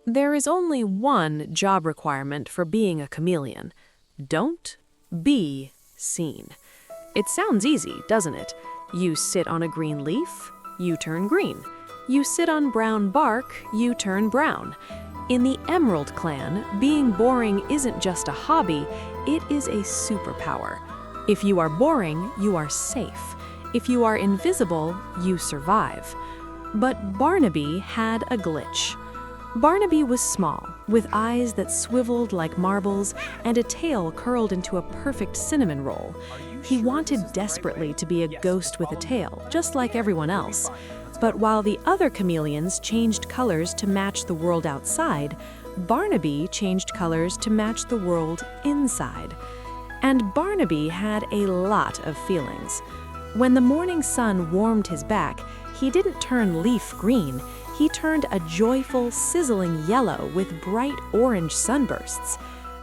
There is only one job requirement for being a chameleon. Don't be seen. It sounds easy, doesn't it? You sit on a green leaf, you turn green. You sit on brown bark, you turn brown. In the Emerald Clan, being boring isn't just a hobby, it is a superpower. If you are boring, you are safe. If you are invisible, you survive. But Barnaby had a glitch. Barnaby was small, with eyes that swiveled like marbles and a tail curled into a perfect cinnamon roll. He wanted desperately to be a ghost with a tail, just like everyone else. But while the other chameleons changed colors to match the world outside, Barnaby changed colors to match the world inside. And Barnaby had a lot of feelings. When the morning sun warmed his back, he didn't turn leaf green. He turned a joyful, sizzling yellow with bright orange sunbursts.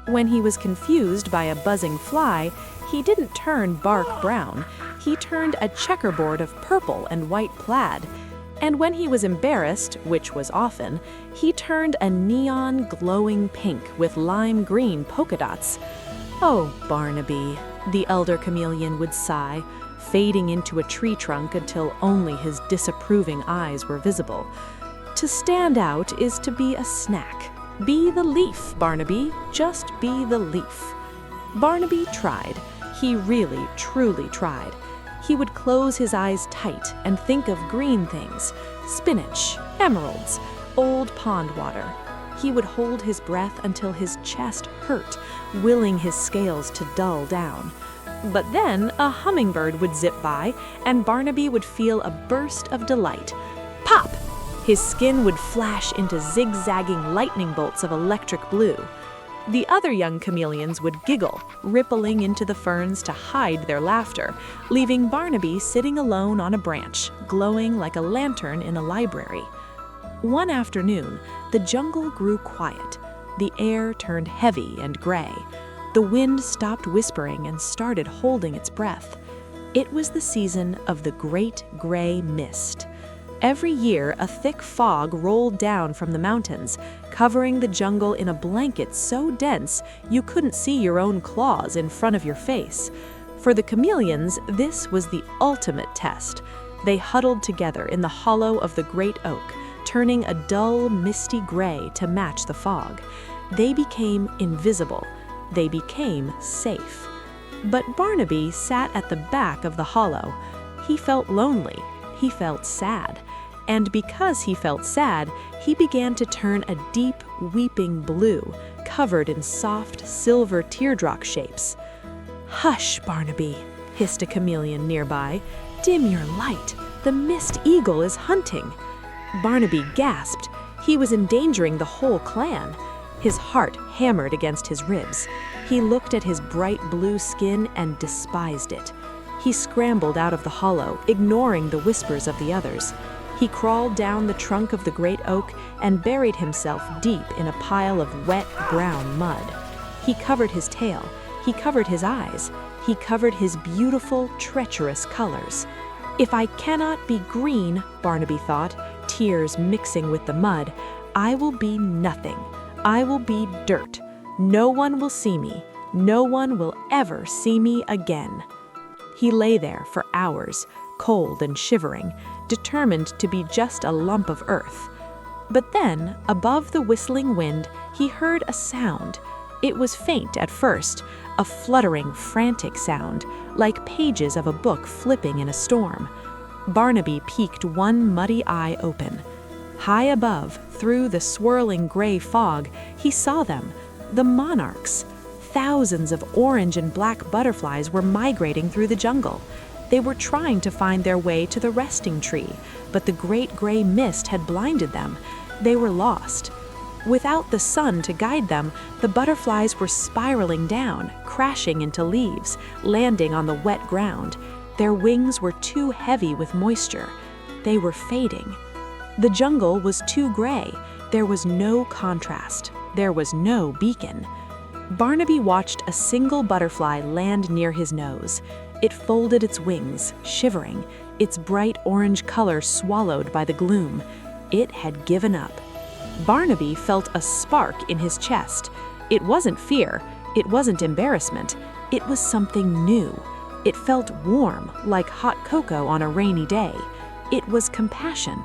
When he was confused by a buzzing fly, he didn't turn bark brown. He turned a checkerboard of purple and white plaid. And when he was embarrassed, which was often, he turned a neon glowing pink with lime green polka dots. "Oh, Barnaby," the elder chameleon would sigh, fading into a tree trunk until only his disapproving eyes were visible. "To stand out is to be a snack. Be the leaf, Barnaby, just be the leaf." Barnaby tried. He really, truly tried. He would close his eyes tight and think of green things, spinach, emeralds, old pond water. He would hold his breath until his chest hurt, willing his scales to dull down. But then a hummingbird would zip by, and Barnaby would feel a burst of delight. Pop! His skin would flash into zigzagging lightning bolts of electric blue. The other young chameleons would giggle, rippling into the ferns to hide their laughter, leaving Barnaby sitting alone on a branch, glowing like a lantern in a library. One afternoon, the jungle grew quiet. The air turned heavy and gray. The wind stopped whispering and started holding its breath. It was the season of the Great Gray Mist. Every year, a thick fog rolled down from the mountains, covering the jungle in a blanket so dense you couldn't see your own claws in front of your face. For the chameleons, this was the ultimate test. They huddled together in the hollow of the great oak, turning a dull, misty gray to match the fog. They became invisible. They became safe. But Barnaby sat at the back of the hollow. He felt lonely. He felt sad. And because he felt sad, he began to turn a deep, weeping blue, covered in soft, silver teardrop shapes. "Hush, Barnaby," hissed a chameleon nearby. "Dim your light. The mist eagle is hunting." Barnaby gasped. He was endangering the whole clan. His heart hammered against his ribs. He looked at his bright blue skin and despised it. He scrambled out of the hollow, ignoring the whispers of the others. He crawled down the trunk of the great oak and buried himself deep in a pile of wet, brown mud. He covered his tail. He covered his eyes. He covered his beautiful, treacherous colors. "If I cannot be green," Barnaby thought, tears mixing with the mud, "I will be nothing. I will be dirt. No one will see me. No one will ever see me again." He lay there for hours, cold and shivering, determined to be just a lump of earth. But then, above the whistling wind, he heard a sound. It was faint at first, a fluttering, frantic sound, like pages of a book flipping in a storm. Barnaby peeked one muddy eye open. High above, through the swirling gray fog, he saw them, the monarchs. Thousands of orange and black butterflies were migrating through the jungle. They were trying to find their way to the resting tree, but the great gray mist had blinded them. They were lost. Without the sun to guide them, the butterflies were spiraling down, crashing into leaves, landing on the wet ground. Their wings were too heavy with moisture. They were fading. The jungle was too gray. There was no contrast. There was no beacon. Barnaby watched a single butterfly land near his nose. It folded its wings, shivering, its bright orange color swallowed by the gloom. It had given up. Barnaby felt a spark in his chest. It wasn't fear, it wasn't embarrassment, it was something new. It felt warm, like hot cocoa on a rainy day. It was compassion.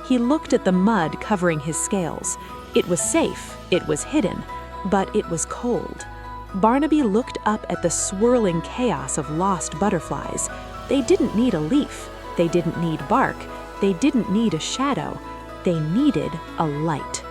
He looked at the mud covering his scales. It was safe, it was hidden, but it was cold. Barnaby looked up at the swirling chaos of lost butterflies. They didn't need a leaf, they didn't need bark, they didn't need a shadow. They needed a light.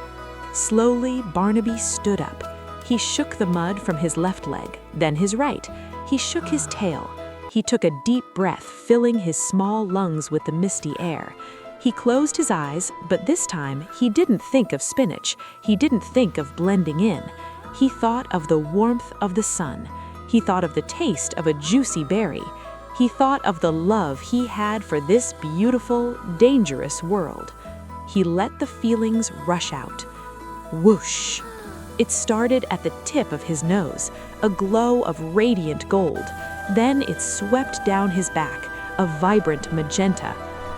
Slowly, Barnaby stood up. He shook the mud from his left leg, then his right. He shook his tail. He took a deep breath, filling his small lungs with the misty air. He closed his eyes, but this time he didn't think of spinach. He didn't think of blending in. He thought of the warmth of the sun. He thought of the taste of a juicy berry. He thought of the love he had for this beautiful, dangerous world. He let the feelings rush out. Whoosh! It started at the tip of his nose, a glow of radiant gold. Then it swept down his back, a vibrant magenta.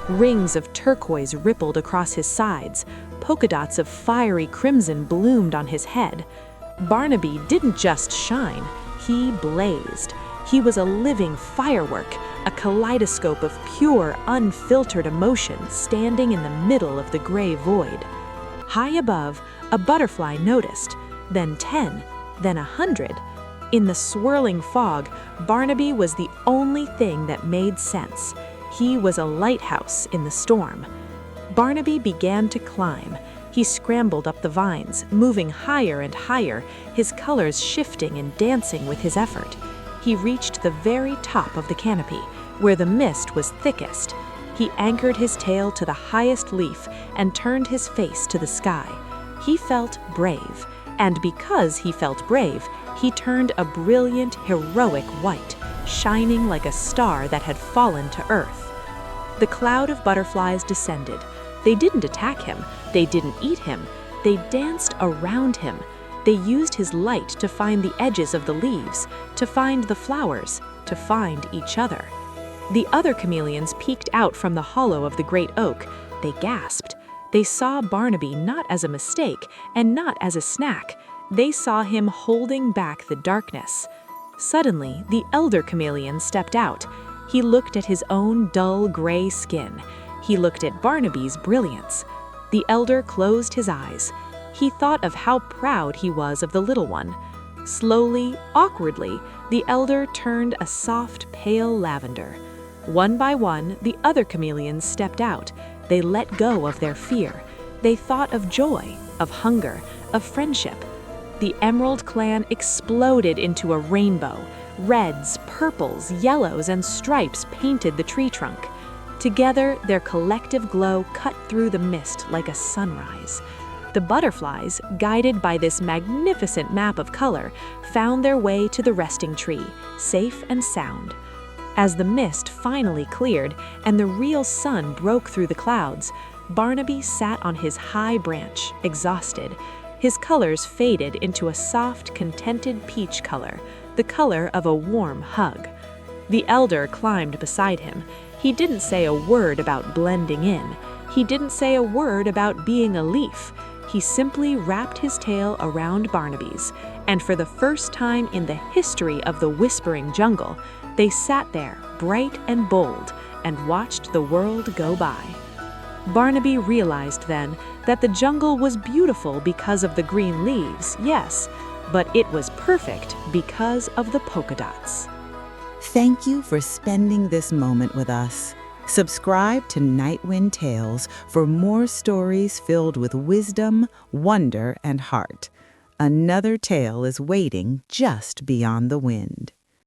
Rings of turquoise rippled across his sides. Polka dots of fiery crimson bloomed on his head. Barnaby didn't just shine, he blazed. He was a living firework, a kaleidoscope of pure, unfiltered emotion standing in the middle of the gray void. High above, a butterfly noticed, then 10, then 100. In the swirling fog, Barnaby was the only thing that made sense. He was a lighthouse in the storm. Barnaby began to climb. He scrambled up the vines, moving higher and higher, his colors shifting and dancing with his effort. He reached the very top of the canopy, where the mist was thickest. He anchored his tail to the highest leaf and turned his face to the sky. He felt brave, and because he felt brave, he turned a brilliant, heroic white, shining like a star that had fallen to earth. The cloud of butterflies descended. They didn't attack him, they didn't eat him, they danced around him. They used his light to find the edges of the leaves, to find the flowers, to find each other. The other chameleons peeked out from the hollow of the great oak. They gasped. They saw Barnaby not as a mistake and not as a snack. They saw him holding back the darkness. Suddenly, the elder chameleon stepped out. He looked at his own dull gray skin. He looked at Barnaby's brilliance. The elder closed his eyes. He thought of how proud he was of the little one. Slowly, awkwardly, the elder turned a soft, pale lavender. One by one, the other chameleons stepped out. They let go of their fear. They thought of joy, of hunger, of friendship. The Emerald clan exploded into a rainbow. Reds, purples, yellows, and stripes painted the tree trunk. Together, their collective glow cut through the mist like a sunrise. The butterflies, guided by this magnificent map of color, found their way to the resting tree, safe and sound. As the mist finally cleared and the real sun broke through the clouds, Barnaby sat on his high branch, exhausted. His colors faded into a soft, contented peach color, the color of a warm hug. The elder climbed beside him. He didn't say a word about blending in. He didn't say a word about being a leaf. He simply wrapped his tail around Barnaby's, and for the first time in the history of the whispering jungle, they sat there, bright and bold, and watched the world go by. Barnaby realized then that the jungle was beautiful because of the green leaves, yes, but it was perfect because of the polka dots. Thank you for spending this moment with us. Subscribe to Nightwind Tales for more stories filled with wisdom, wonder, and heart. Another tale is waiting just beyond the wind.